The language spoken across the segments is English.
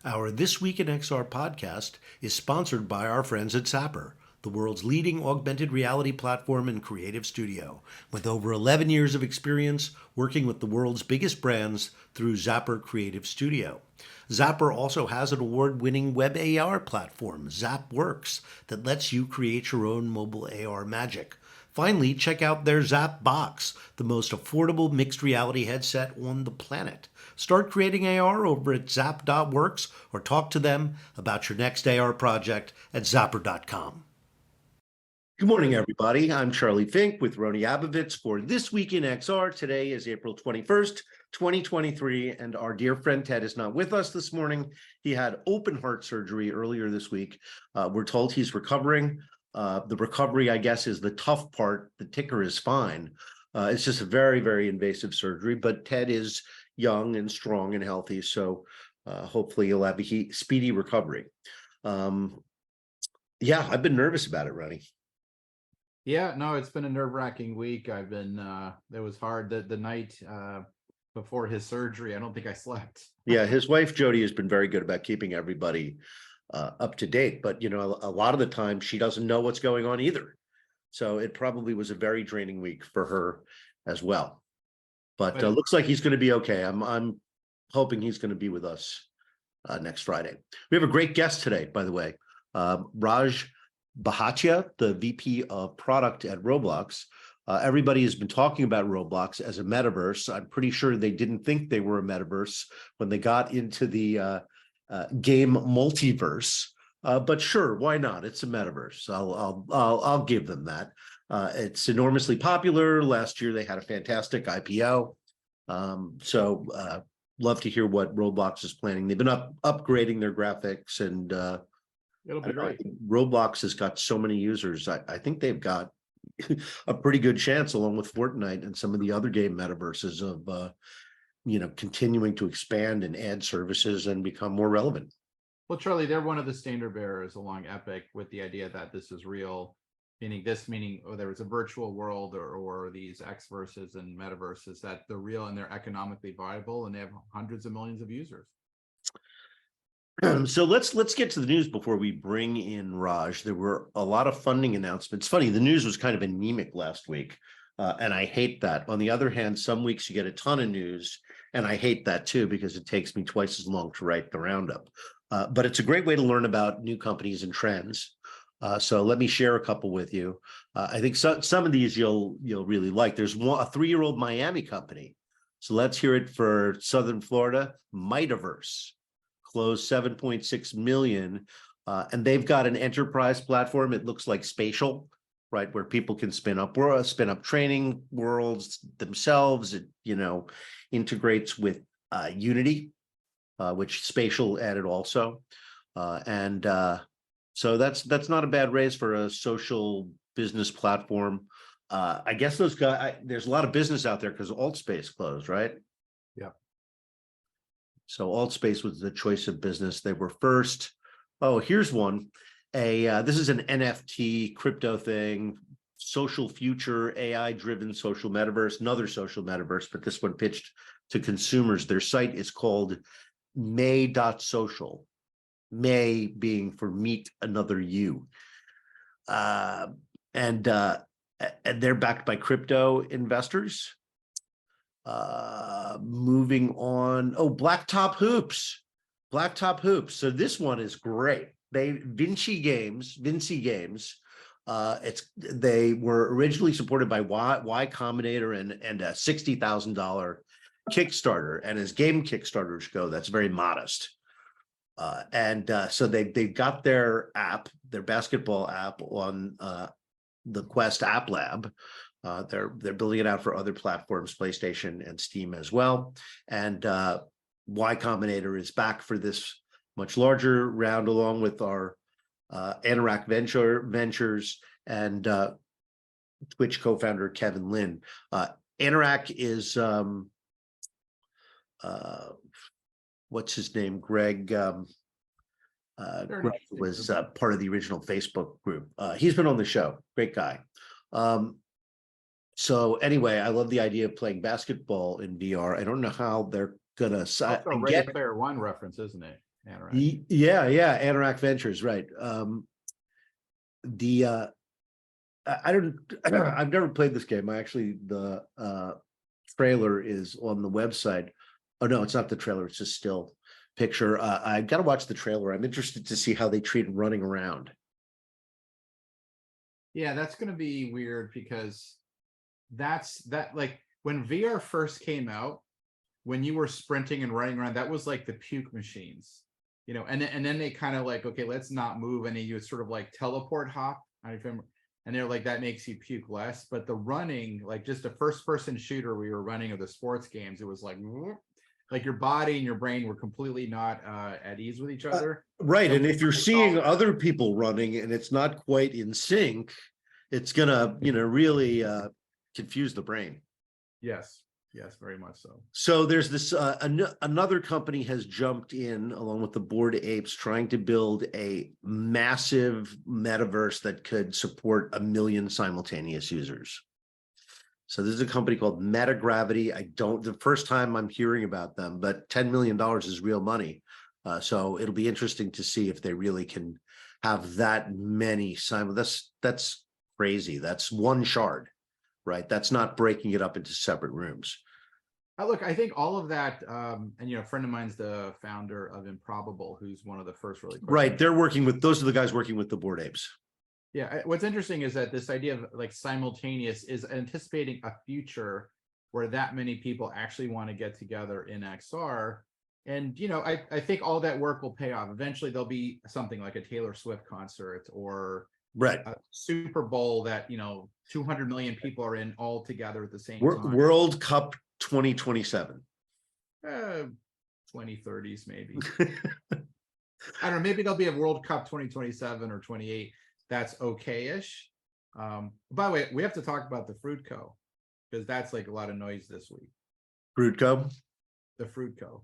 Our This Week in XR podcast is sponsored by our friends at Zapper, the world's leading augmented reality platform and creative studio, with over 11 years of experience working with the world's biggest brands through Zapper Creative Studio. Zapper also has an award-winning web AR platform, ZapWorks, that lets you create your own mobile AR magic. Finally, check out their Zap Box, the most affordable mixed reality headset on the planet. Start creating AR over at zap.works or talk to them about your next AR project at zapper.com. Good morning, everybody. I'm Charlie Fink with Rony Abovitz for This Week in XR. Today is April 21st, 2023, and our dear friend Ted is not with us this morning. He had open heart surgery earlier this week. We're told he's recovering. The recovery, I guess, is the tough part. The ticker is fine. It's just a very, very invasive surgery, but Ted is young and strong and healthy, so hopefully he'll have a speedy recovery. Yeah, I've been nervous about it, Ronnie. Yeah, no, it's been a nerve-wracking week. I've been it was hard the night before his surgery. I don't think I slept. Yeah, his wife Jody has been very good about keeping everybody up to date, but you know, a lot of the time she doesn't know what's going on either. So it probably was a very draining week for her as well. But looks like he's going to be okay. I'm hoping he's going to be with us next Friday. We have a great guest today, by the way. Raj Bhatia, the VP of Product at Roblox. Everybody has been talking about Roblox as a metaverse. I'm pretty sure they didn't think they were a metaverse when they got into the game multiverse. But sure, why not? It's a metaverse. I'll give them that. It's enormously popular. Last year they had a fantastic IPO. Love to hear what Roblox is planning. They've been upgrading their graphics, and It'll be great. Roblox has got so many users. I think they've got a pretty good chance, along with Fortnite and some of the other game metaverses, of continuing to expand and add services and become more relevant. Well, Charlie, they're one of the standard bearers along Epic with the idea that this is real, meaning there was a virtual world or these Xverses and metaverses, that they're real and they're economically viable and they have hundreds of millions of users. So let's get to the news before we bring in Raj. There were a lot of funding announcements. Funny, the news was kind of anemic last week, and I hate that. On the other hand, some weeks you get a ton of news, and I hate that too, because it takes me twice as long to write the roundup. But it's a great way to learn about new companies and trends. So let me share a couple with you. I think some of these you'll really like. There's a 3-year-old Miami company. So let's hear it for Southern Florida. Metaverse closed 7.6 million, and they've got an enterprise platform. It looks like Spatial, right, where people can spin up training worlds themselves. It integrates with Unity, which Spatial added also, so that's not a bad raise for a social business platform. I guess those guys, there's a lot of business out there because Altspace closed, right? Yeah. So Altspace was the choice of business. They were first. Oh, here's one. This is an NFT crypto thing, social future, AI-driven social metaverse, another social metaverse, but this one pitched to consumers. Their site is called May.social. May being for meet another you. And they're backed by crypto investors. Moving on. Oh, Blacktop Hoops. So this one is great. Vinci Games. They were originally supported by Y Combinator and a $60,000 Kickstarter. And as game Kickstarters go, that's very modest. So they've got their app, their basketball app, on the Quest App Lab. They're building it out for other platforms, PlayStation and Steam as well. And Y Combinator is back for this much larger round, along with our Anorak Ventures and Twitch co-founder Kevin Lin. Anorak is what's his name? Greg. Greg was part of the original Facebook group. He's been on the show. Great guy. So anyway, I love the idea of playing basketball in VR. I don't know how they're gonna Ready Player One reference, isn't it? Anorak. Yeah, Anorak Ventures, right. The I don't I've never played this game. The trailer is on the website. Oh no, it's not the trailer, it's just still picture. I gotta watch the trailer. I'm interested to see how they treat running around. Yeah, that's going to be weird because like when VR first came out, when you were sprinting and running around, that was like the puke machines, and then they kind of like, okay, let's not move, and then you would sort of like teleport hop. I remember, and they're like, that makes you puke less. But the running, like just a first person shooter we were running of the sports games, it was like your body and your brain were completely not at ease with each other. Right. So And if you're seeing other people running and it's not quite in sync, it's gonna, really confuse the brain. yes, very much so. So there's this another company has jumped in along with the Bored Apes, trying to build a massive metaverse that could support 1 million simultaneous users. So this is a company called Metagravity. The first time I'm hearing about them, but $10 million is real money. So it'll be interesting to see if they really can have that many that's crazy. That's one shard, right? That's not breaking it up into separate rooms. Look, I think all of that, and a friend of mine's the founder of Improbable, who's one of the first really quick. Right. Those are the guys working with the Bored Apes. Yeah, what's interesting is that this idea of like simultaneous is anticipating a future where that many people actually want to get together in XR. And, I think all that work will pay off. Eventually there'll be something like a Taylor Swift concert or right, a Super Bowl that, 200 million people are in all together at the same time. World Cup 2027. 2030s, maybe. I don't know, maybe there'll be a World Cup 2027 or 28. That's okay-ish. By the way, we have to talk about the Fruit Co. because that's like a lot of noise this week. Fruit Co. The Fruit Co.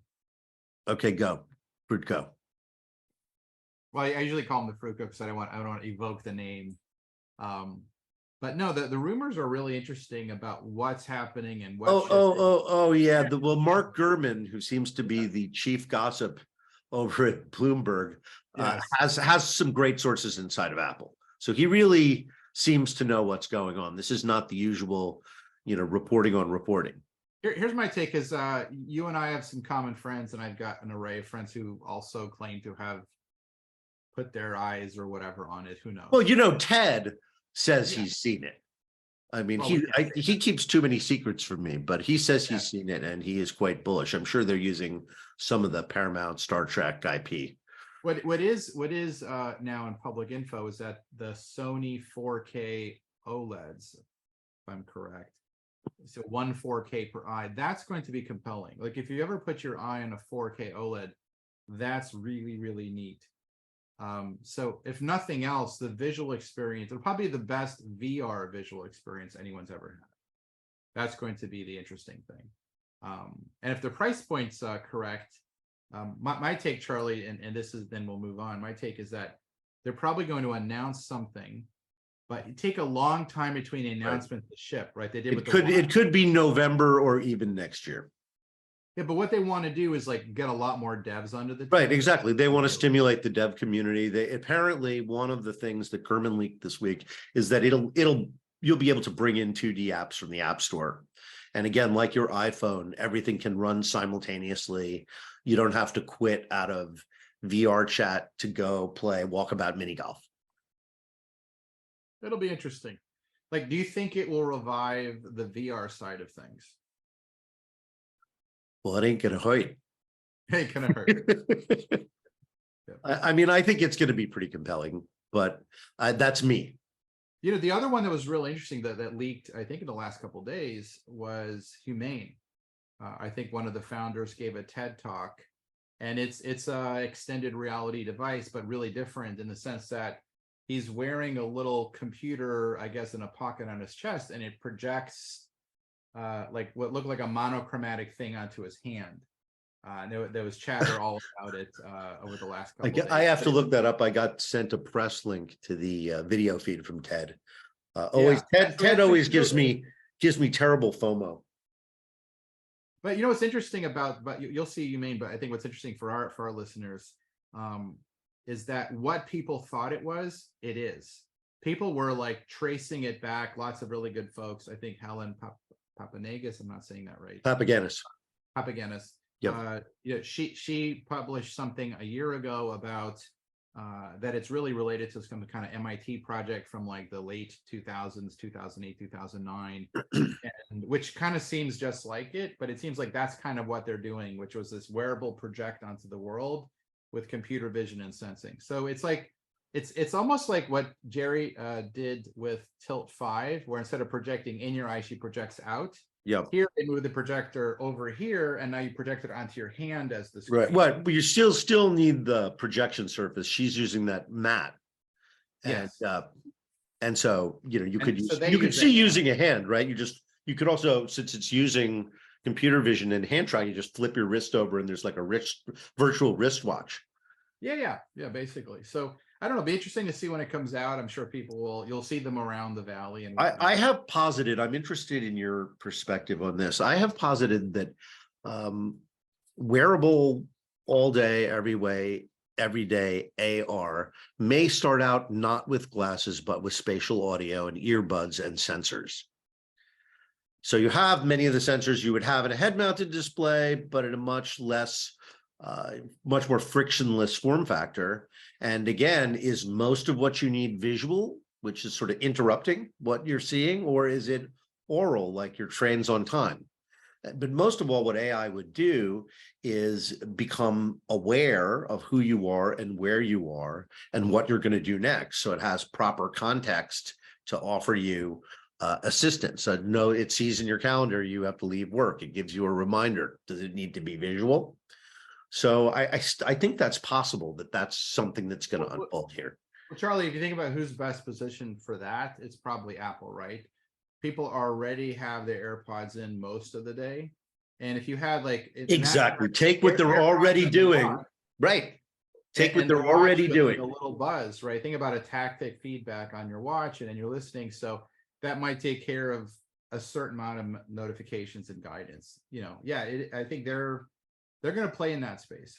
Okay, go. Fruit Co. Well, I usually call them the Fruit Co because I don't want to evoke the name. But no, the rumors are really interesting about what's happening and what's yeah. Mark Gurman, who seems to be the chief gossip over at Bloomberg, yes. has some great sources inside of Apple. So he really seems to know what's going on. This is not the usual, reporting on reporting. Here's my take is you and I have some common friends, and I've got an array of friends who also claim to have put their eyes or whatever on it. Who knows? Well, Ted says he's seen it. I mean, he keeps too many secrets from me, but he says he's seen it and he is quite bullish. I'm sure they're using some of the Paramount Star Trek IP. What is now in public info is that the Sony 4K OLEDs, if I'm correct, so 1 4K per eye, that's going to be compelling. Like if you ever put your eye on a 4K OLED, that's really, really neat. So if nothing else, the visual experience, it'll probably be the best VR visual experience anyone's ever had. That's going to be the interesting thing. And if the price point's correct, my take, Charlie, and this is, then we'll move on. My take is that they're probably going to announce something, but it take a long time between the announcement to ship, right? They did it could be November or even next year. Yeah, but what they want to do is like get a lot more devs under the team. Right, exactly. They want to stimulate the dev community. They apparently, one of the things that Kerman leaked this week is that you'll be able to bring in 2D apps from the App Store. And again, like your iPhone, everything can run simultaneously. You don't have to quit out of VR chat to go play Walkabout Mini Golf. It'll be interesting. Like, do you think it will revive the VR side of things? Well, it ain't gonna hurt. It ain't gonna hurt. I mean, I think it's gonna be pretty compelling, but that's me. The other one that was really interesting that leaked, I think, in the last couple of days was Humane. I think one of the founders gave a TED talk, and it's a extended reality device, but really different in the sense that he's wearing a little computer, I guess, in a pocket on his chest, and it projects like what looked like a monochromatic thing onto his hand. There was chatter all about it over the last couple of days. I have to look that up. I got sent a press link to the video feed from Ted. Ted always gives me terrible FOMO. But what's interesting about you'll see Humane, but I think what's interesting for our listeners is that what people thought it was, it is. People were like tracing it back. Lots of really good folks. I think Helen Papanegas, I'm not saying that right. Papagenis. Papagenis. Yep. She published something a year ago about that it's really related to some kind of MIT project from like the late 2000s, 2008, 2009, and which kind of seems just like it, but it seems like that's kind of what they're doing, which was this wearable project onto the world with computer vision and sensing. So it's like, it's almost like what Jerry did with Tilt 5, where instead of projecting in your eye, she projects out. Yep. Here they move the projector over here, and now you project it onto your hand as the screen. Right. Well, but you still need the projection surface. She's using that mat. Yes. And so, you know, you could so you could see using a hand, right? You could also, since it's using computer vision and hand tracking, you just flip your wrist over and there's like a virtual wristwatch. Yeah, basically. So I don't know, it'll be interesting to see when it comes out. I'm sure you'll see them around the valley. And I have posited, I'm interested in your perspective on this. I have posited that wearable all day, every day AR may start out not with glasses, but with spatial audio and earbuds and sensors. So you have many of the sensors you would have in a head-mounted display, but in a much more frictionless form factor. And again, is most of what you need visual, which is sort of interrupting what you're seeing, or is it oral, like your trains on time? But most of all, what AI would do is become aware of who you are and where you are and what you're going to do next. So it has proper context to offer you assistance. So no, it sees in your calendar you have to leave work. It gives you a reminder. Does it need to be visual? So I think that's possible, that's something that's going to unfold here. Well, Charlie, if you think about who's best positioned for that, it's probably Apple, right? People already have their AirPods in most of the day. And if you had like exactly take what they're already doing, right? Take what they're already doing. A little buzz, right? Think about a tactic feedback on your watch and then you're listening. So that might take care of a certain amount of notifications and guidance. You know, I think they're going to play in that space.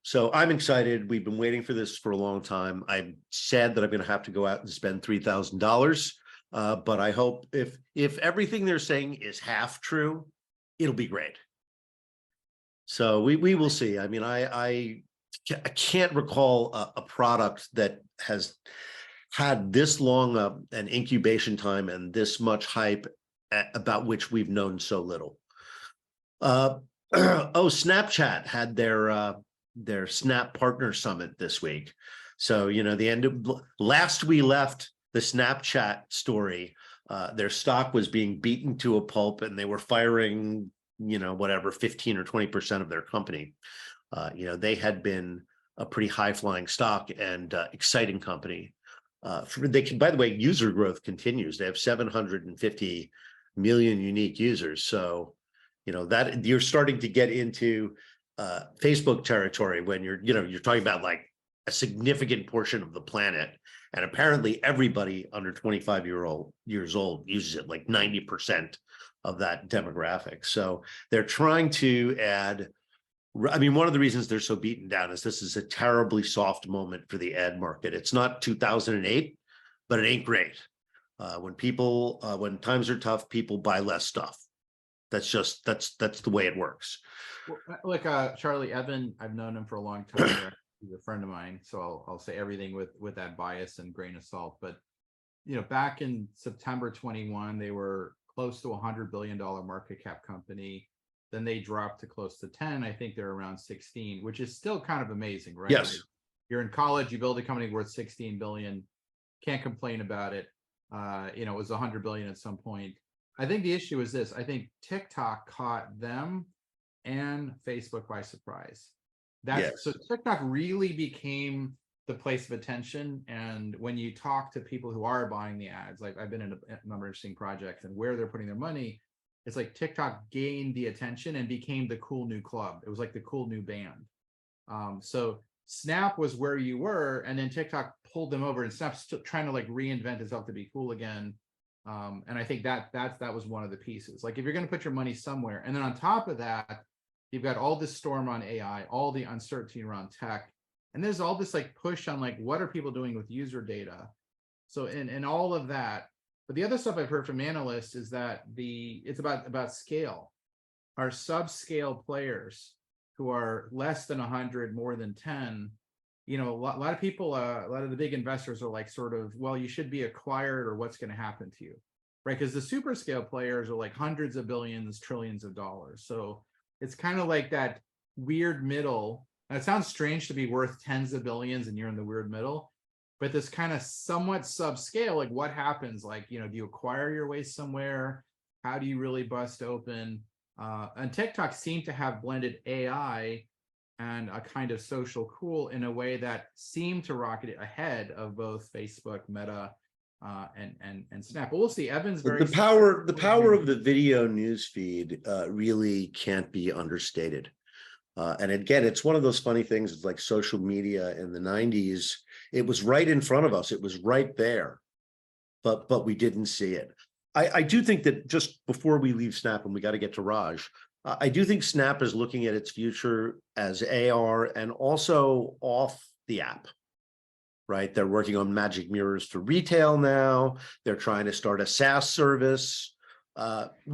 So I'm excited. We've been waiting for this for a long time. I'm sad that I'm going to have to go out and spend $3,000. But I hope if everything they're saying is half true, it'll be great. So we will see. I mean, I can't recall a product that has had this long an incubation time and this much hype about which we've known so little. Snapchat had their Snap Partner Summit this week. So, you know, the end of last we left the Snapchat story, their stock was being beaten to a pulp and they were firing, you know, whatever, 15 or 20% of their company. You know, they had been a pretty high flying stock and exciting company. By the way, user growth continues. They have 750 million unique users. So, you know, that you're starting to get into Facebook territory when you're talking about like a significant portion of the planet. And apparently everybody under 25 years old uses it, like 90% of that demographic. So they're trying to add, I mean, one of the reasons they're so beaten down is this is a terribly soft moment for the ad market. It's not 2008, but it ain't great. When times are tough, people buy less stuff. That's the way it works. Well, like Charlie Evan, I've known him for a long time. He's a friend of mine, so I'll say everything with that bias and grain of salt. But you know, back in September 21, they were close to $100 billion market cap company. Then they dropped to close to 10. I think they're around 16, which is still kind of amazing, right? Yes. Like, you're in college, you build a company worth 16 billion. Can't complain about it. You know, it was 100 billion at some point. I think the issue is this. I think TikTok caught them and Facebook by surprise. So TikTok really became the place of attention. And when you talk to people who are buying the ads, like I've been in a number of interesting projects and where they're putting their money, it's like TikTok gained the attention and became the cool new club. It was like the cool new band. So Snap was where you were, and then TikTok pulled them over, and Snap's still trying to like reinvent itself to be cool again. And I think that was one of the pieces. Like if you're going to put your money somewhere, and then on top of that, you've got all this storm on AI, all the uncertainty around tech. And there's all this like push on like, what are people doing with user data? So and all of that. But the other stuff I've heard from analysts is that it's about scale. Our subscale players who are less than 100, more than 10, a lot of people, a lot of the big investors are like sort of, well, you should be acquired or what's going to happen to you, right? Because the super scale players are like hundreds of billions, trillions of dollars. So it's kind of like that weird middle. And it sounds strange to be worth tens of billions and you're in the weird middle, but this kind of somewhat subscale, like what happens? Like, do you acquire your way somewhere? How do you really bust open? And TikTok seemed to have blended AI and a kind of social cool in a way that seemed to rocket it ahead of both Facebook, Meta, and Snap. But we'll see. Evan's very The power of the video news feed really can't be understated. And again, it's one of those funny things. It's like social media in the 90s. It was right in front of us. It was right there, but we didn't see it. I do think that just before we leave Snap, and we got to get to Raj, I do think Snap is looking at its future as AR and also off the app, right? They're working on magic mirrors for retail now. They're trying to start a SaaS service, for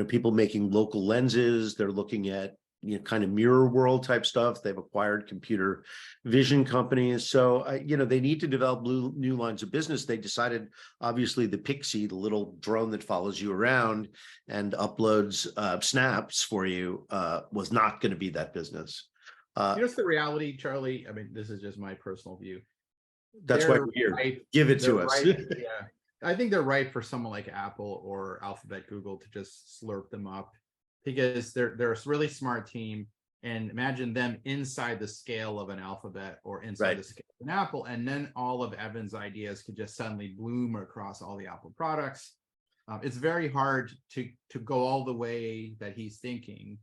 people making local lenses. They're looking at kind of mirror world type stuff. They've acquired computer vision companies. So, they need to develop new lines of business. They decided, obviously, the Pixie, the little drone that follows you around and uploads snaps for you, was not going to be that business. It's the reality, Charlie. I mean, this is just my personal view. That's why we're here. Right, Give it to us. Yeah. I think they're right for someone like Apple or Alphabet, Google to just slurp them up because they're a really smart team. And imagine them inside the scale of an Alphabet or inside the scale of an Apple. And then all of Evan's ideas could just suddenly bloom across all the Apple products. It's very hard to go all the way that he's thinking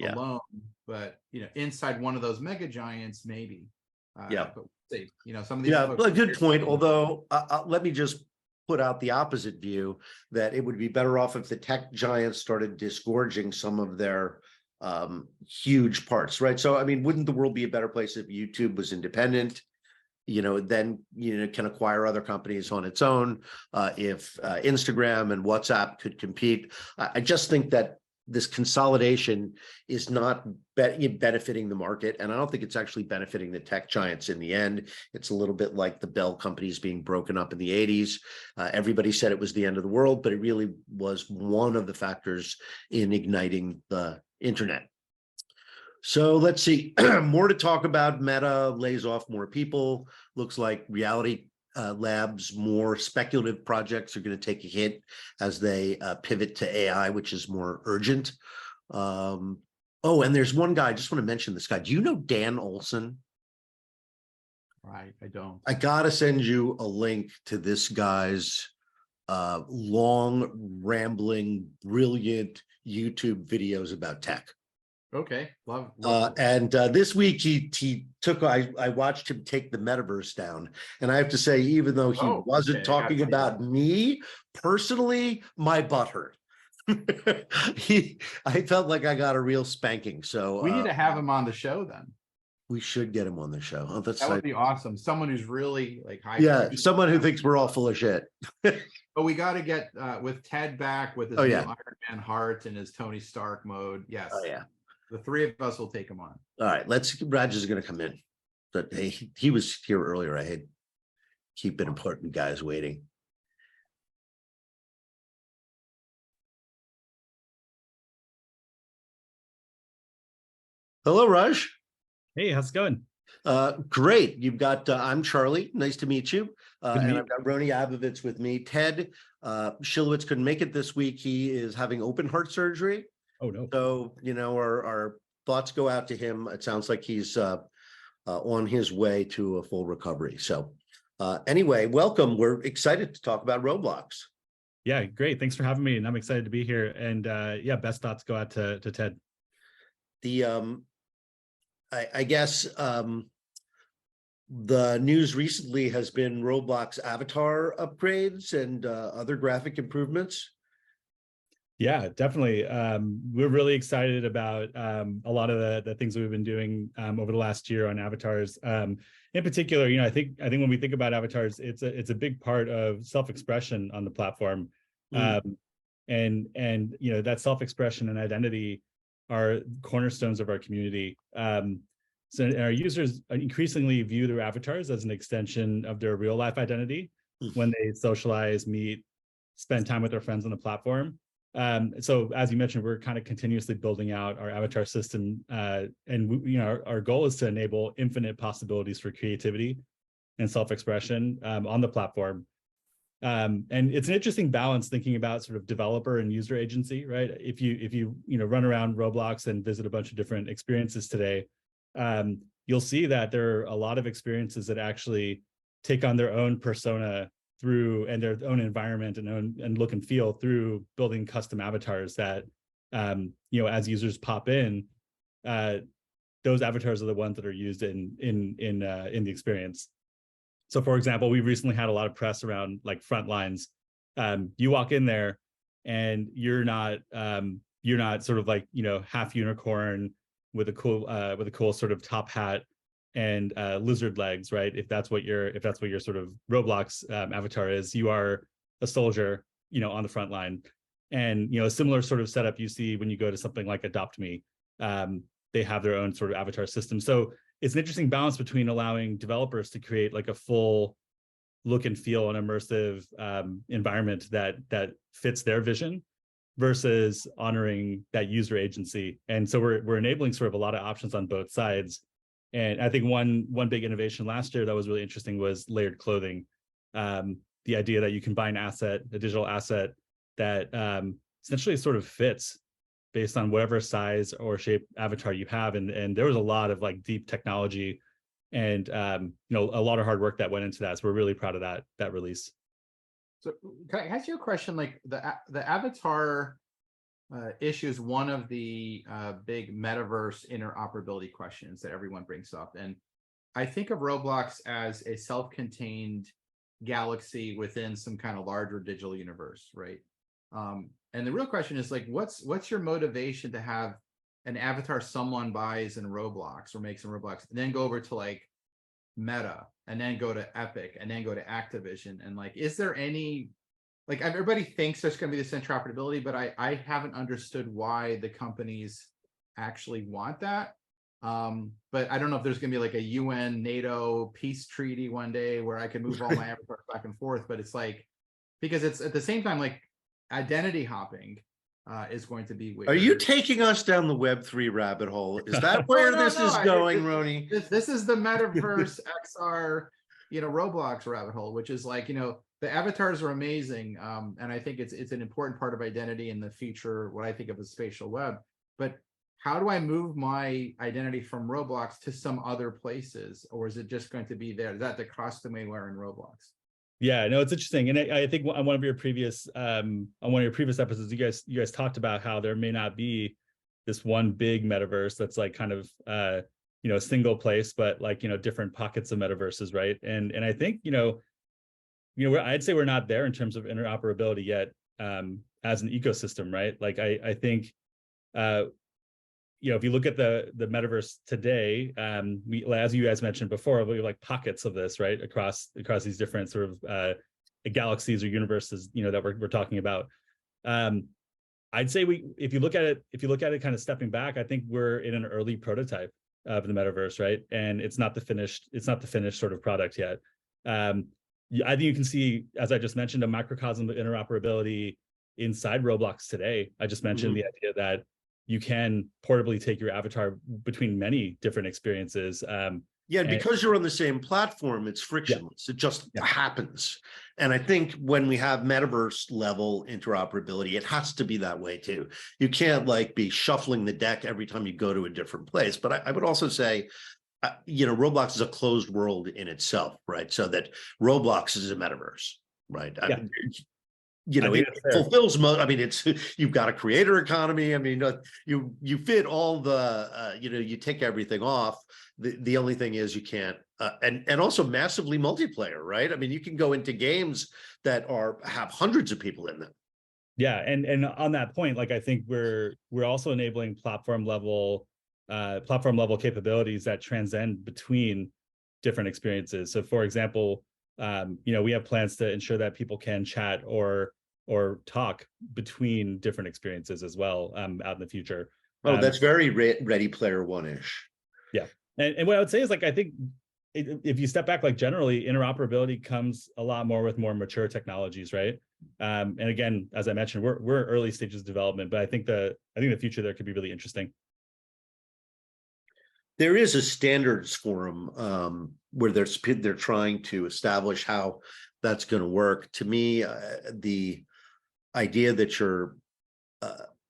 alone, but inside one of those mega giants, maybe. But we'll see. Some of these. Yeah, a good point. Although, let me just put out the opposite view that it would be better off if the tech giants started disgorging some of their huge parts, right? So, I mean, wouldn't the world be a better place if YouTube was independent? Then can acquire other companies on its own. If Instagram and WhatsApp could compete, I just think that this consolidation is not benefiting the market, and I don't think it's actually benefiting the tech giants in the end. It's a little bit like the Bell companies being broken up in the 80s. Everybody said it was the end of the world, but it really was one of the factors in igniting the internet. So let's see, more to talk about. Meta lays off more people. Looks like Reality Labs, more speculative projects are going to take a hit as they pivot to AI, which is more urgent. And there's one guy, I just want to mention this guy. Do you know Dan Olson? Right, I don't. I got to send you a link to this guy's long, rambling, brilliant YouTube videos about tech. Okay, love. And this week he took. I watched him take the Metaverse down, and I have to say, even though he wasn't talking about me personally, my butt hurt. I felt like I got a real spanking. So we need to have him on the show then. We should get him on the show. That would be awesome. Someone who's really like high. Yeah, someone who thinks we're all full of shit. But we got to get with Ted back with his new Iron Man heart and his Tony Stark mode. Yes. Oh yeah. The three of us will take him on. All right, Raj is going to come in, but he was here earlier. I had keeping important guys waiting. Hello, Raj. Hey, how's it going? Great. You've got, I'm Charlie. Nice to meet you. And I've got Rony Abovitz with me. Ted Shilowitz couldn't make it this week. He is having open heart surgery. Oh, no. So, our thoughts go out to him. It sounds like he's on his way to a full recovery. So anyway, welcome. We're excited to talk about Roblox. Yeah, great. Thanks for having me. And I'm excited to be here. And best thoughts go out to Ted. I guess the news recently has been Roblox avatar upgrades and other graphic improvements. Yeah, definitely. We're really excited about a lot of the things that we've been doing over the last year on avatars. In particular, I think when we think about avatars, it's a big part of self-expression on the platform, and that self-expression and identity are cornerstones of our community. So our users increasingly view their avatars as an extension of their real life identity when they socialize, meet, spend time with their friends on the platform. So as you mentioned, we're kind of continuously building out our avatar system, and our goal is to enable infinite possibilities for creativity and self-expression on the platform. And it's an interesting balance thinking about sort of developer and user agency, right? If you run around Roblox and visit a bunch of different experiences today, you'll see that there are a lot of experiences that actually take on their own persona through and their own environment and look and feel through building custom avatars that as users pop in, those avatars are the ones that are used in the experience. So for example, we recently had a lot of press around like Frontlines. You walk in there and you're not sort of like half unicorn with a cool sort of top hat and lizard legs, right? If that's what your sort of Roblox avatar is, you are a soldier, on the front line. And a similar sort of setup you see when you go to something like Adopt Me. They have their own sort of avatar system. So it's an interesting balance between allowing developers to create like a full look and feel and immersive environment that fits their vision versus honoring that user agency. And so we're enabling sort of a lot of options on both sides. And I think one big innovation last year that was really interesting was layered clothing. The idea that you can buy a digital asset that essentially sort of fits based on whatever size or shape avatar you have. And there was a lot of like deep technology and a lot of hard work that went into that. So we're really proud of that release. So can I ask you a question? Like the avatar issue is one of the big metaverse interoperability questions that everyone brings up. And I think of Roblox as a self-contained galaxy within some kind of larger digital universe, right? And the real question is like, what's your motivation to have an avatar someone buys in Roblox or makes in Roblox, and then go over to like Meta, and then go to Epic, and then go to Activision? And like, is there any, like, everybody thinks there's going to be this interoperability, but I haven't understood why the companies actually want that. But I don't know if there's going to be like a UN NATO peace treaty one day where I can move all my avatars back and forth. But it's like, because it's at the same time, like identity hopping is going to be weird. Are you taking us down the Web3 rabbit hole? Is that where this is going, Rony? This is the Metaverse XR, Roblox rabbit hole, which is like, the avatars are amazing. And I think it's an important part of identity in the future, what I think of as spatial web. But how do I move my identity from Roblox to some other places? Or is it just going to be there? Is that the costume I wear in Roblox? Yeah, no, it's interesting. And I think on one of your previous episodes, you guys talked about how there may not be this one big metaverse that's like kind of a single place, but like different pockets of metaverses, right? And I think I'd say we're not there in terms of interoperability yet as an ecosystem, right? Like I think if you look at the metaverse today, as you guys mentioned before, we have like pockets of this, right, across these different sort of galaxies or universes, that we're talking about. I'd say if you look at it kind of stepping back, I think we're in an early prototype of the metaverse, right? And it's not the finished sort of product yet. I think you can see, as I just mentioned, a microcosm of interoperability inside Roblox today. I just mentioned the idea that you can portably take your avatar between many different experiences. Yeah, because you're on the same platform, it's frictionless. It just happens. And I think when we have metaverse level interoperability, it has to be that way too. You can't like be shuffling the deck every time you go to a different place. But I would also say, Roblox is a closed world in itself, right? So that Roblox is a metaverse, right? It fulfills it's you've got a creator economy. I mean, you fit all the you take everything off. The only thing is you can't and also massively multiplayer, right? I mean, you can go into games that have hundreds of people in them. Yeah, and on that point, like I think we're also enabling platform level capabilities that transcend between different experiences. So, for example, we have plans to ensure that people can chat or talk between different experiences as well out in the future. Oh, that's very Ready Player One-ish. Yeah, and what I would say is, like, I think if you step back, like generally interoperability comes a lot more with more mature technologies, right? And again, as I mentioned, we're early stages of development, but I think the future there could be really interesting. There is a standards forum where they're trying to establish how that's going to work. To me, the idea that your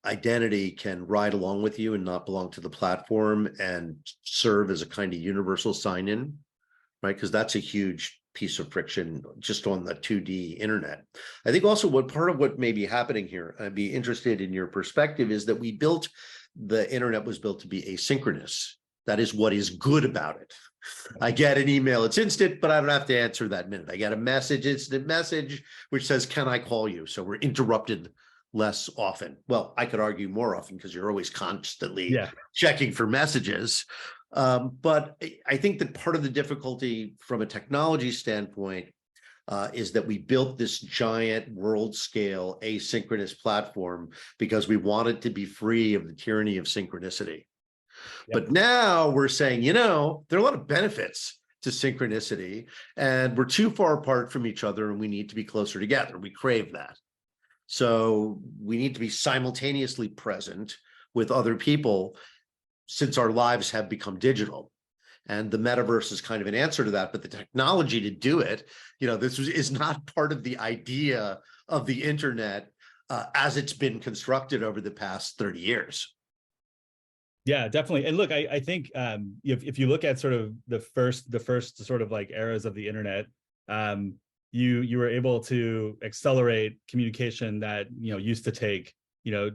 identity can ride along with you and not belong to the platform and serve as a kind of universal sign-in, right? Because that's a huge piece of friction just on the 2D internet. I think also part of what may be happening here, I'd be interested in your perspective, is that the internet was built to be asynchronous. That is what is good about it. I get an email, it's instant, but I don't have to answer that minute. I get a message, instant message, which says, can I call you? So we're interrupted less often. Well, I could argue more often because you're always constantly checking for messages. But I think that part of the difficulty from a technology standpoint is that we built this giant world scale asynchronous platform because we wanted to be free of the tyranny of synchronicity. But now we're saying, there are a lot of benefits to synchronicity, and we're too far apart from each other and we need to be closer together. We crave that. So we need to be simultaneously present with other people since our lives have become digital. And the metaverse is kind of an answer to that, but the technology to do it, this is not part of the idea of the internet as it's been constructed over the past 30 years. Yeah, definitely. And look, I think if you look at sort of the first sort of like eras of the internet, you were able to accelerate communication that used to take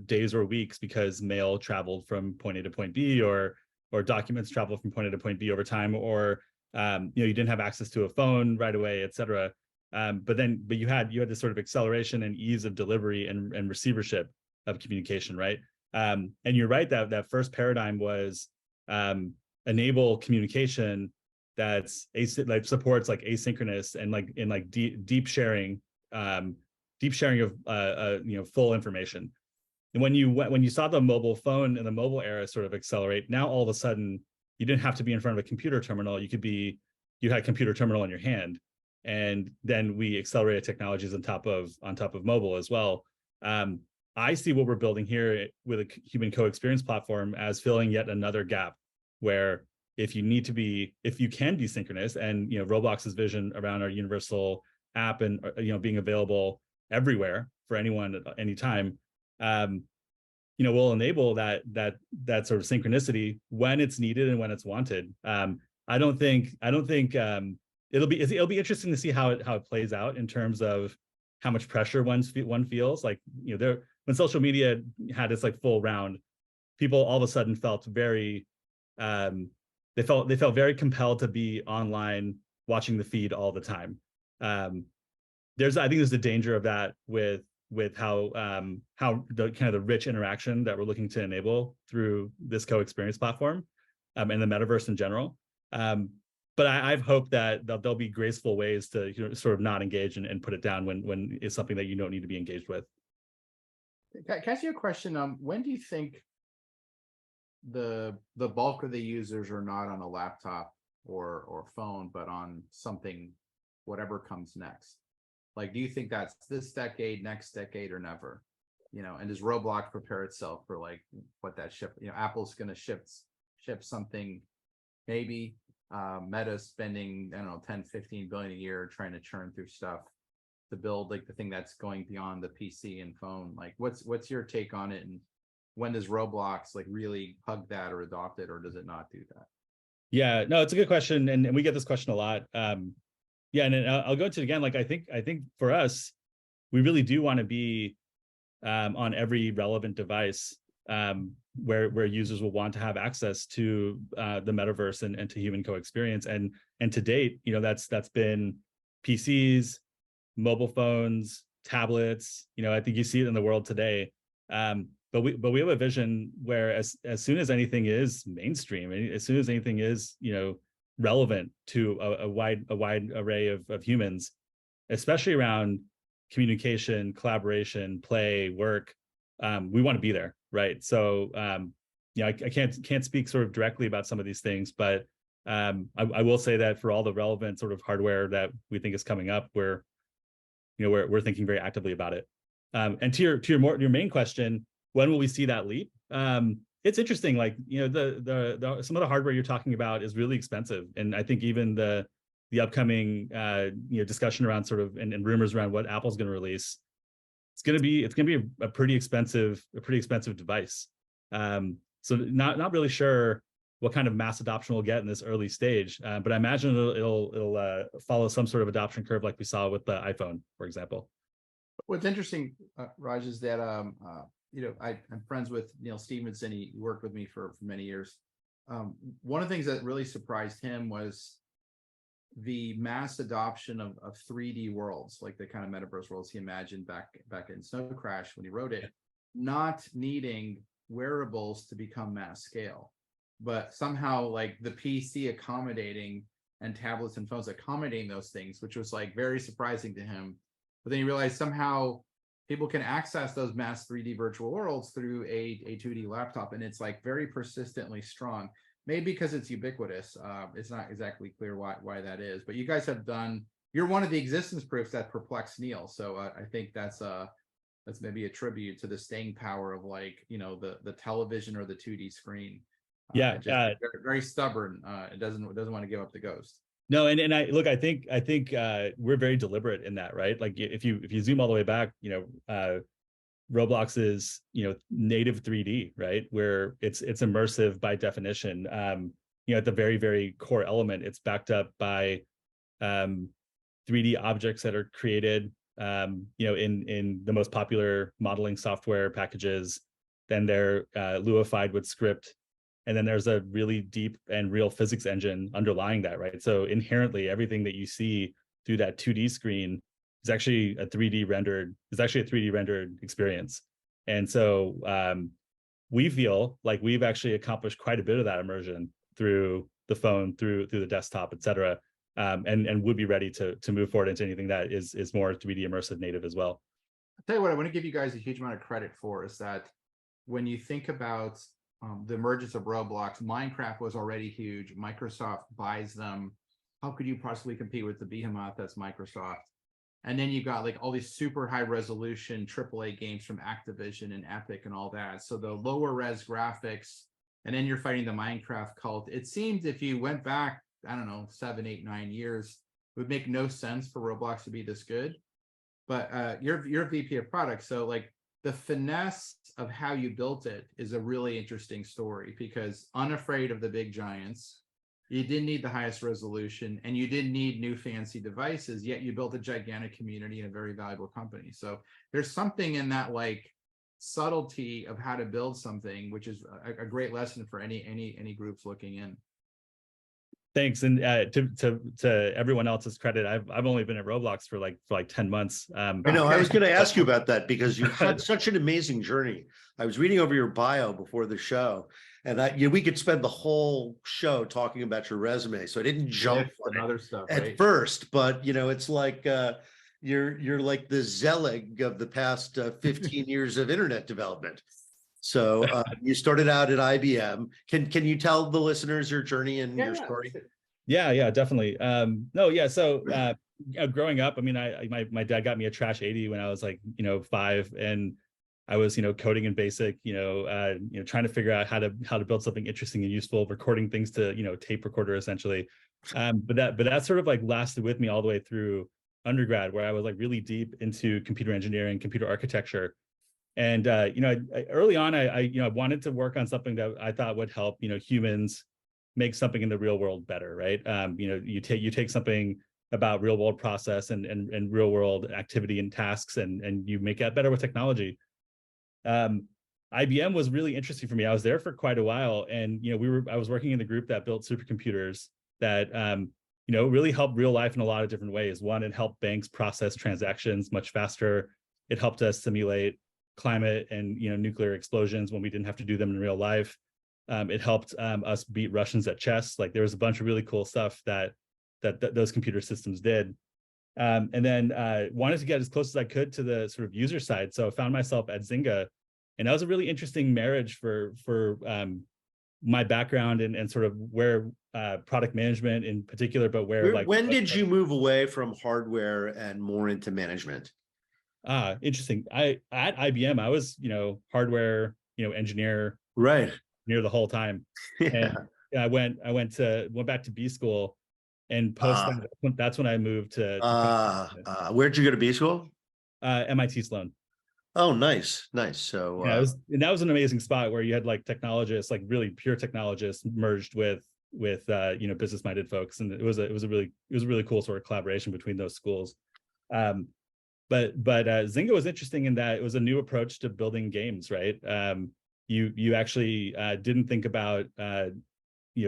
days or weeks because mail traveled from point A to point B, or documents traveled from point A to point B over time, or you didn't have access to a phone right away, et cetera. But you had this sort of acceleration and ease of delivery and receivership of communication, right? And you're right that first paradigm was enable communication that's supports like asynchronous and deep sharing of full information. And when you saw the mobile phone and the mobile era sort of accelerate, now all of a sudden you didn't have to be in front of a computer terminal. You had a computer terminal in your hand, and then we accelerated technologies on top of mobile as well. I see what we're building here with a human co-experience platform as filling yet another gap where if you can be synchronous, and Roblox's vision around our universal app and being available everywhere for anyone at any time, will enable that sort of synchronicity when it's needed and when it's wanted. I don't think it'll be interesting to see how it plays out in terms of how much pressure one feels. Like when social media had its like full round, people all of a sudden felt very they felt very compelled to be online watching the feed all the time. I think there's a danger of that with how the kind of the rich interaction that we're looking to enable through this co-experience platform and the metaverse in general. But I've hoped that there'll be graceful ways to sort of not engage and put it down when it's something that you don't need to be engaged with. Can I ask you a question? When do you think the bulk of the users are not on a laptop or phone, but on something, whatever comes next? Like, do you think that's this decade, next decade, or never? And does Roblox prepare itself for like what that ship? Apple's going to ship something, maybe. Meta's spending, I don't know, 10, 15 billion a year trying to churn through stuff to build like the thing that's going beyond the PC and phone. Like, what's your take on it? And when does Roblox like really hug that or adopt it, or does it not do that? Yeah, no, it's a good question, and we get this question a lot. Yeah, and I'll go into it again. Like, I think for us, we really do want to be on every relevant device where users will want to have access to the metaverse and to human co-experience. And to date, that's been PCs, mobile phones, tablets. I think you see it in the world today. But we have a vision where as soon as anything is mainstream, as soon as anything is relevant to a wide array of humans, especially around communication, collaboration, play, work, we want to be there, right? So I can't speak sort of directly about some of these things, but I will say that for all the relevant sort of hardware that we think is coming up, we're thinking very actively about it. And to your main question, when will we see that leap? It's interesting, like the some of the hardware you're talking about is really expensive, and I think even the upcoming discussion around sort of and rumors around what Apple's going to release, it's going to be a pretty expensive device. So not really sure what kind of mass adoption we'll get in this early stage, but I imagine it'll follow some sort of adoption curve like we saw with the iPhone, for example. What's interesting, Raj, is that I'm friends with Neil Stevenson. He worked with me for many years. One of the things that really surprised him was the mass adoption of 3D worlds, like the kind of metaverse worlds he imagined back in Snow Crash when he wrote it, not needing wearables to become mass scale, but somehow like the PC accommodating and tablets and phones accommodating those things, which was like very surprising to him. But then he realized somehow people can access those mass 3D virtual worlds through a 2D laptop, and it's like very persistently strong. Maybe because it's ubiquitous. It's not exactly clear why that is. But you guys have you're one of the existence proofs that perplexed Neil. So I think that's maybe a tribute to the staying power of the television or the 2D screen. Yeah, very, very stubborn. It doesn't want to give up the ghost. No, and I think we're very deliberate in that, right? Like if you zoom all the way back, Roblox is native 3D, right? Where it's immersive by definition. At the very, very core element, it's backed up by 3D objects that are created in the most popular modeling software packages. Then they're luified with script. And then there's a really deep and real physics engine underlying that, right? So inherently, everything that you see through that 2D screen is actually a 3D rendered experience. And so we feel like we've actually accomplished quite a bit of that immersion through the phone, through the desktop, et cetera, and would be ready to move forward into anything that is more 3D immersive native as well. I'll tell you what, I want to give you guys a huge amount of credit for is that when you think about the emergence of Roblox, Minecraft was already huge. Microsoft buys them. How could you possibly compete with the behemoth that's Microsoft? And then you've got like all these super high resolution AAA games from Activision and Epic and all that. So the lower res graphics, and then you're fighting the Minecraft cult. It seems if you went back, I don't know, 7, 8, 9 years, it would make no sense for Roblox to be this good. But you're VP of product, so like the finesse of how you built it is a really interesting story, because unafraid of the big giants, you didn't need the highest resolution and you didn't need new fancy devices, yet you built a gigantic community and a very valuable company. So there's something in that like subtlety of how to build something, which is a great lesson for any groups looking in. Thanks, and to everyone else's credit, I've only been at Roblox for like 10 months. I know. I was going to ask you about that because you've had such an amazing journey. I was reading over your bio before the show, and we could spend the whole show talking about your resume. So I didn't jump on other stuff at first, but it's like you're like the Zelig of the past 15 years of internet development. So you started out at IBM. Can you tell the listeners your journey and your story? Yeah, definitely. So growing up, I mean, my dad got me a Trash 80 when I was like 5, and I was coding in BASIC, trying to figure out how to build something interesting and useful, recording things to tape recorder essentially. But that sort of like lasted with me all the way through undergrad, where I was like really deep into computer engineering, computer architecture. And early on, I wanted to work on something that I thought would help humans make something in the real world better, right? You take something about real world process and real world activity and tasks, and you make that better with technology. IBM was really interesting for me. I was there for quite a while, and I was working in the group that built supercomputers that really helped real life in a lot of different ways. One, it helped banks process transactions much faster. It helped us simulate climate and nuclear explosions when we didn't have to do them in real life. It helped us beat Russians at chess. Like there was a bunch of really cool stuff that those computer systems did. And then wanted to get as close as I could to the sort of user side. So I found myself at Zynga, and that was a really interesting marriage for my background and sort of where product management in particular, but when did you move away from hardware and more into management? Interesting. At IBM, I was, hardware, engineer, right, near the whole time. Yeah. And I went back to B school, and that's when I moved to where'd you go to B school? MIT Sloan. Oh, nice. So yeah, that was an amazing spot where you had like technologists, like really pure technologists, merged with business-minded folks, and it was a really cool sort of collaboration between those schools. But Zynga was interesting in that it was a new approach to building games, right? You actually didn't think about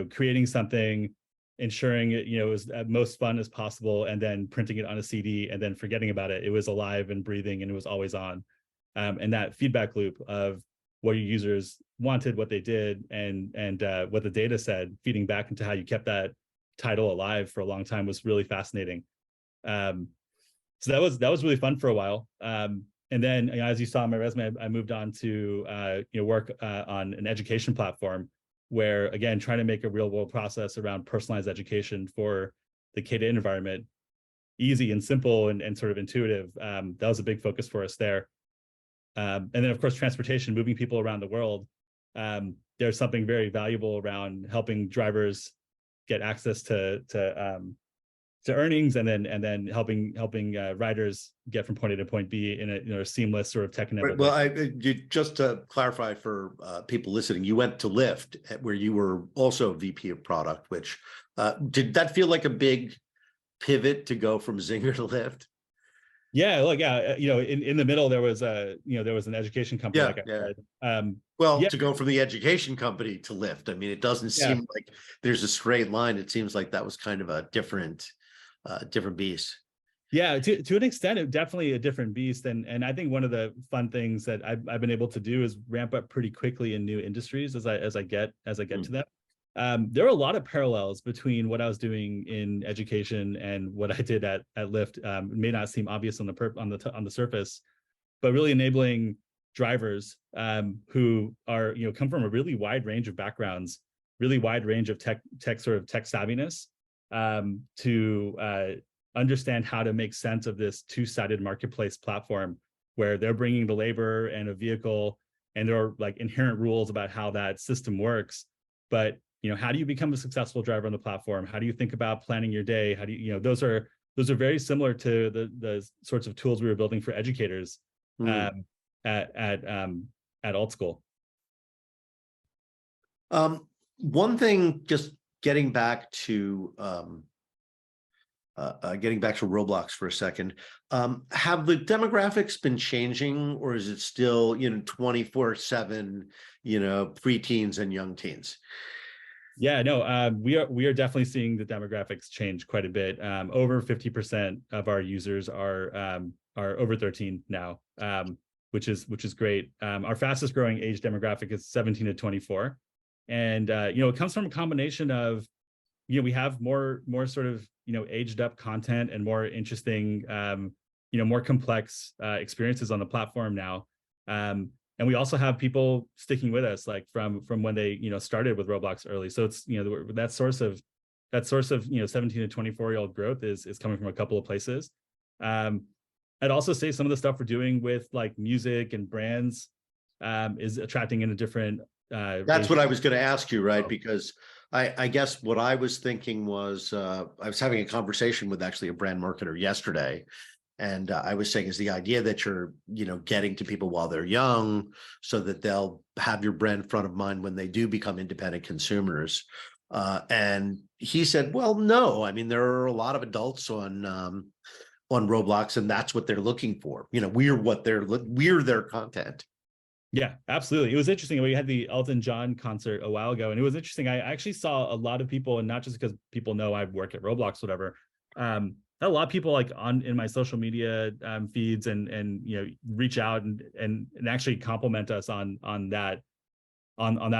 creating something, ensuring it was as most fun as possible, and then printing it on a CD and then forgetting about it. It was alive and breathing, and it was always on. And that feedback loop of what your users wanted, what they did, and what the data said, feeding back into how you kept that title alive for a long time was really fascinating. So that was really fun for a while. And then, as you saw on my resume, I moved on to work on an education platform where, again, trying to make a real world process around personalized education for the K-8 environment easy and simple and sort of intuitive. That was a big focus for us there. And then, of course, transportation, moving people around the world. There's something very valuable around helping drivers get access to earnings, and then helping riders get from point A to point B in a seamless sort of tech-enabled way. Well, just to clarify for people listening, you went to Lyft, where you were also VP of product. Which did that feel like a big pivot to go from Zynga to Lyft? Yeah, in the middle there was an education company. To go from the education company to Lyft, I mean, it doesn't seem like there's a straight line. It seems like that was kind of a different beast. Yeah, to an extent, it definitely a different beast. And I think one of the fun things that I've been able to do is ramp up pretty quickly in new industries as I get to them. There are a lot of parallels between what I was doing in education and what I did at Lyft. It may not seem obvious on the surface, but really enabling drivers who are come from a really wide range of backgrounds, really wide range of tech savviness, to understand how to make sense of this two-sided marketplace platform where they're bringing the labor and a vehicle, and there are like inherent rules about how that system works. But how do you become a successful driver on the platform? How do you think about planning your day? How do you, those are very similar to the sorts of tools we were building for educators at Alt School. One thing, just getting back to Roblox for a second, have the demographics been changing, or is it still 24/7 preteens and young teens? Yeah, no, we are definitely seeing the demographics change quite a bit. Over 50% of our users are over 13 now, which is great. Our fastest growing age demographic is 17 to 24, and it comes from a combination of we have more sort of aged up content and more interesting more complex experiences on the platform now. And we also have people sticking with us, like from when they started with Roblox early. So it's that source of 17 to 24-year-old growth is coming from a couple of places. I'd also say some of the stuff we're doing with like music and brands is attracting in a different. That's what I was going to ask you, right? Because I guess what I was thinking was I was having a conversation with actually a brand marketer yesterday. And I was saying, is the idea that you're, getting to people while they're young so that they'll have your brand front of mind when they do become independent consumers. And he said, well, no, I mean, there are a lot of adults on Roblox, and that's what they're looking for. We're their content. Yeah, absolutely. It was interesting. We had the Elton John concert a while ago, and it was interesting. I actually saw a lot of people, and not just because people know I work at Roblox, whatever. A lot of people like in my social media feeds and reach out and actually compliment us on that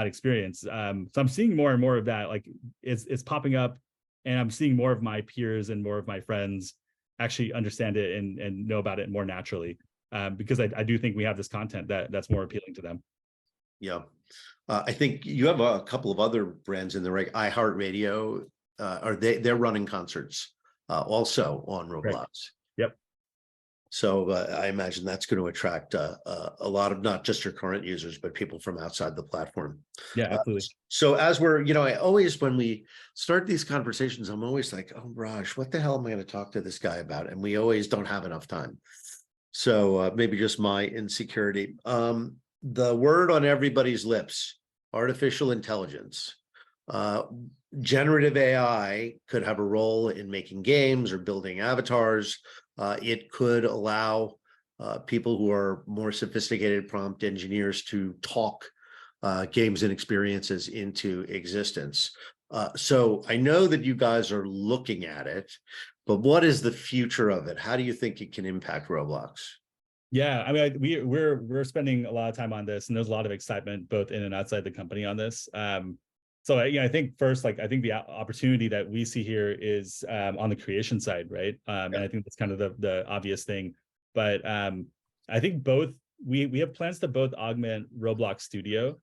experience. So I'm seeing more and more of that. Like it's popping up, and I'm seeing more of my peers and more of my friends actually understand it and know about it more naturally. Because I do think we have this content that's more appealing to them. Yeah. I think you have a couple of other brands in the right. iHeartRadio, they're running concerts also on Roblox. Right. Yep. So I imagine that's going to attract a lot of not just your current users, but people from outside the platform. Yeah, absolutely. So as we're, I always, when we start these conversations, I'm always like, oh, Raj, what the hell am I going to talk to this guy about? And we always don't have enough time. So maybe just my insecurity. The word on everybody's lips, artificial intelligence. Generative AI could have a role in making games or building avatars. It could allow people who are more sophisticated prompt engineers to talk games and experiences into existence. So I know that you guys are looking at it, but what is the future of it? How do you think it can impact Roblox? Yeah, I mean, we're spending a lot of time on this, and there's a lot of excitement both in and outside the company on this. So I think first, I think the opportunity that we see here is on the creation side, right? And I think that's kind of the obvious thing. But I think both we have plans to both augment Roblox Studio,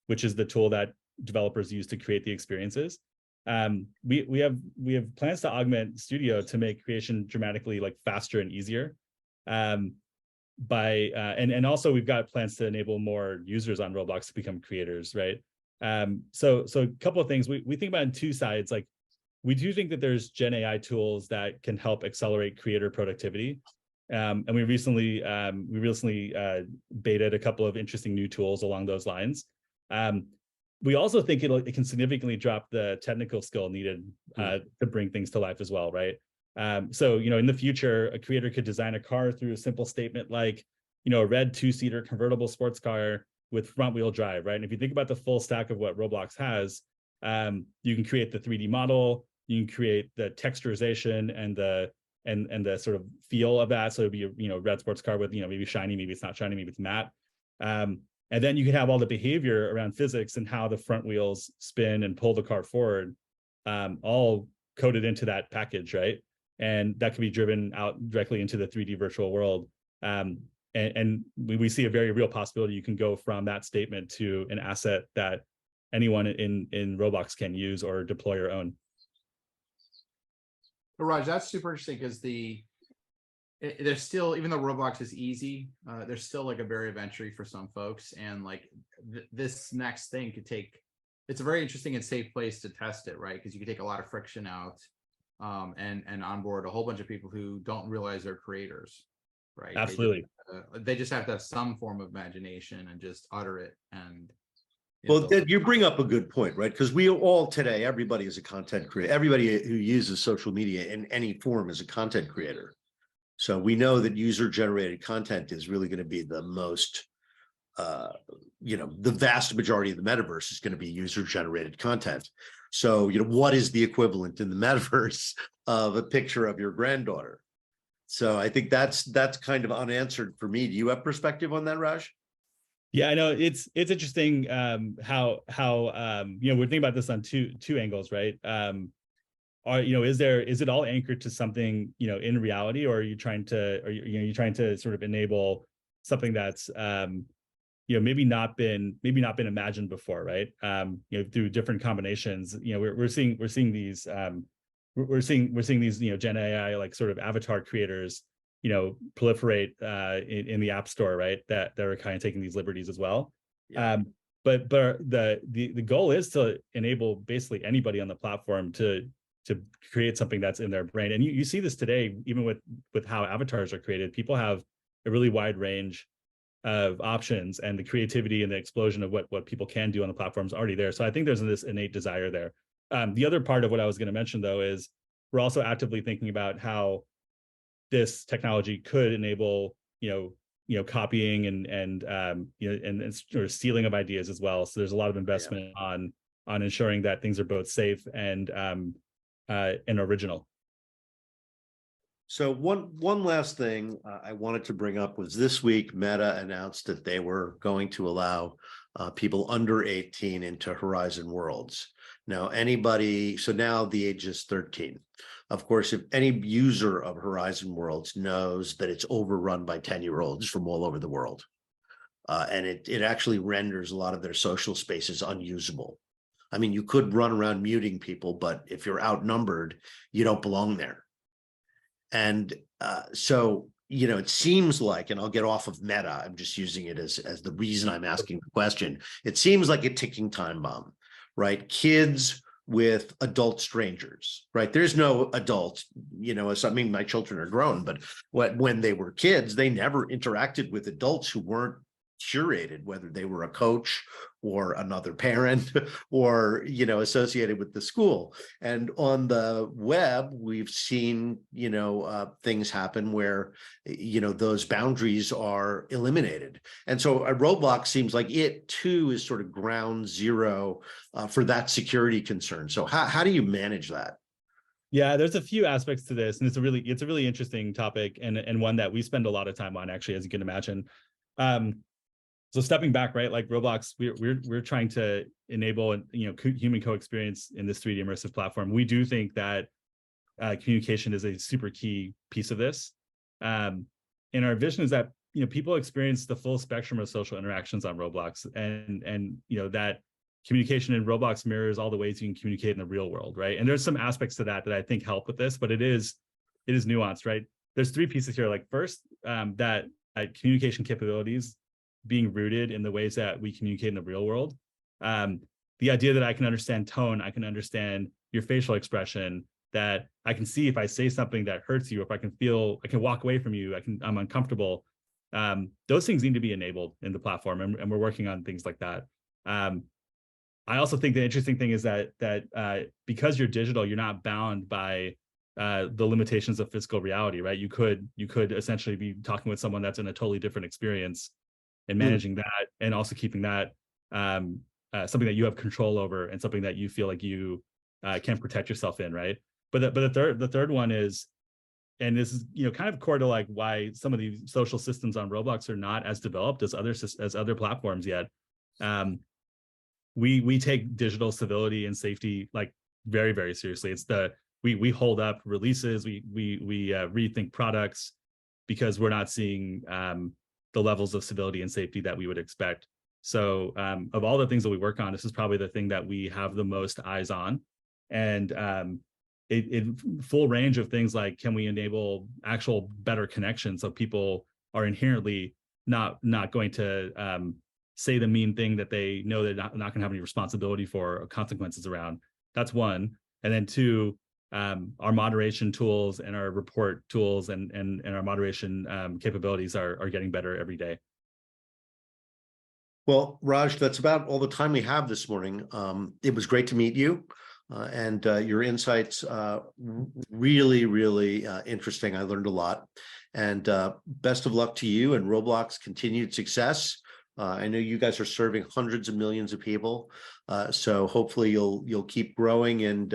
which is the tool that developers use to create the experiences. We have plans to augment Studio to make creation dramatically faster and easier. And also we've got plans to enable more users on Roblox to become creators, right? So a couple of things we think about in two sides. We do think that there's Gen AI tools that can help accelerate creator productivity. And we recently betaed a couple of interesting new tools along those lines. We also think it can significantly drop the technical skill needed to bring things to life as well, right? So in the future, a creator could design a car through a simple statement like, a red 2-seater convertible sports car with front wheel drive, right? And if you think about the full stack of what Roblox has, you can create the 3D model, you can create the texturization and the sort of feel of that. So it'd be a red sports car with maybe shiny, maybe it's not shiny, maybe it's matte. And then you can have all the behavior around physics and how the front wheels spin and pull the car forward, all coded into that package, right? And that can be driven out directly into the 3D virtual world. And we see a very real possibility you can go from that statement to an asset that anyone in Roblox can use or deploy or own. But Raj, that's super interesting because there's still, even though Roblox is easy, there's still a barrier of entry for some folks. And this next thing could take, it's a very interesting and safe place to test it, right? Because you can take a lot of friction out and onboard a whole bunch of people who don't realize they're creators, right? Absolutely. They just have to have some form of imagination and just utter it. And well, you bring up a good point, right? Because we all today, everybody is a content creator. Everybody who uses social media in any form is a content creator. So we know that user-generated content is really going to be the most, the vast majority of the metaverse is going to be user-generated content. So, what is the equivalent in the metaverse of a picture of your granddaughter? So I think that's kind of unanswered for me. Do you have perspective on that, Raj? Yeah, I know it's interesting how we're thinking about this on two angles, right? Is it all anchored to something in reality, or are you trying to sort of enable something that's maybe not been imagined before, right? Through different combinations. We're seeing these Gen AI sort of avatar creators proliferate in the app store, right? That are kind of taking these liberties as well. Yeah. But the goal is to enable basically anybody on the platform to create something that's in their brain. And you see this today, even with how avatars are created. People have a really wide range of options, and the creativity and the explosion of what people can do on the platform is already there. So I think there's this innate desire there. The other part of what I was going to mention, though, is we're also actively thinking about how this technology could enable, copying and sort of stealing of ideas as well. So there's a lot of investment on ensuring that things are both safe and original. So one last thing I wanted to bring up was this week Meta announced that they were going to allow people under 18 into Horizon Worlds. Now now the age is 13. Of course, if any user of Horizon Worlds knows that it's overrun by 10-year-olds from all over the world. And it actually renders a lot of their social spaces unusable. I mean, you could run around muting people, but if you're outnumbered, you don't belong there. And so, it seems like, and I'll get off of Meta, I'm just using it as the reason I'm asking the question. It seems like a ticking time bomb, right? Kids with adult strangers, right? There's no adult, my children are grown, but when they were kids, they never interacted with adults who weren't curated, whether they were a coach or another parent or associated with the school. And on the web, we've seen things happen where those boundaries are eliminated. And so Roblox seems like it too is sort of ground zero for that security concern. So how do you manage that? Yeah, there's a few aspects to this, and it's a really interesting topic, and one that we spend a lot of time on, actually, as you can imagine. So stepping back, right, like Roblox, we're trying to enable human co-experience in this 3D immersive platform. We do think that communication is a super key piece of this. And our vision is that people experience the full spectrum of social interactions on Roblox, and that communication in Roblox mirrors all the ways you can communicate in the real world, right? And there's some aspects to that I think help with this, but it is nuanced, right? There's three pieces here. Like first, that communication capabilities being rooted in the ways that we communicate in the real world. The idea that I can understand tone, I can understand your facial expression, that I can see if I say something that hurts you, if I can walk away from you, I'm uncomfortable. Those things need to be enabled in the platform, and we're working on things like that. I also think the interesting thing is that because you're digital, you're not bound by the limitations of physical reality, right? You could essentially be talking with someone that's in a totally different experience, and managing that, and also keeping that something that you have control over, and something that you feel like you can protect yourself in, right? But the third one is, and this is kind of core to like why some of these social systems on Roblox are not as developed as other platforms yet. We take digital civility and safety like very, very seriously. It's we hold up releases, we rethink products, because we're not seeing the levels of civility and safety that we would expect. So of all the things that we work on, this is probably the thing that we have the most eyes on. And full range of things like, can we enable actual better connections so people are inherently not going to say the mean thing that they know they're not going to have any responsibility for or consequences around. That's one. And then two, our moderation tools and our report tools and our moderation capabilities are getting better every day. Well, Raj, that's about all the time we have this morning. It was great to meet you, and your insights really, really interesting. I learned a lot, and best of luck to you and Roblox continued success. I know you guys are serving hundreds of millions of people, so hopefully you'll keep growing, and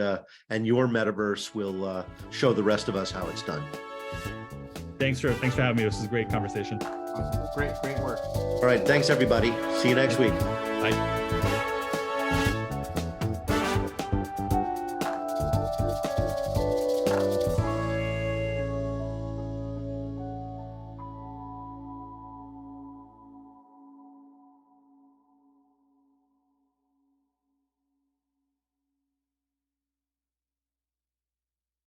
your metaverse will show the rest of us how it's done. Thanks for having me. This is a great conversation. Awesome. Great work. All right, thanks everybody. See you next week. Bye.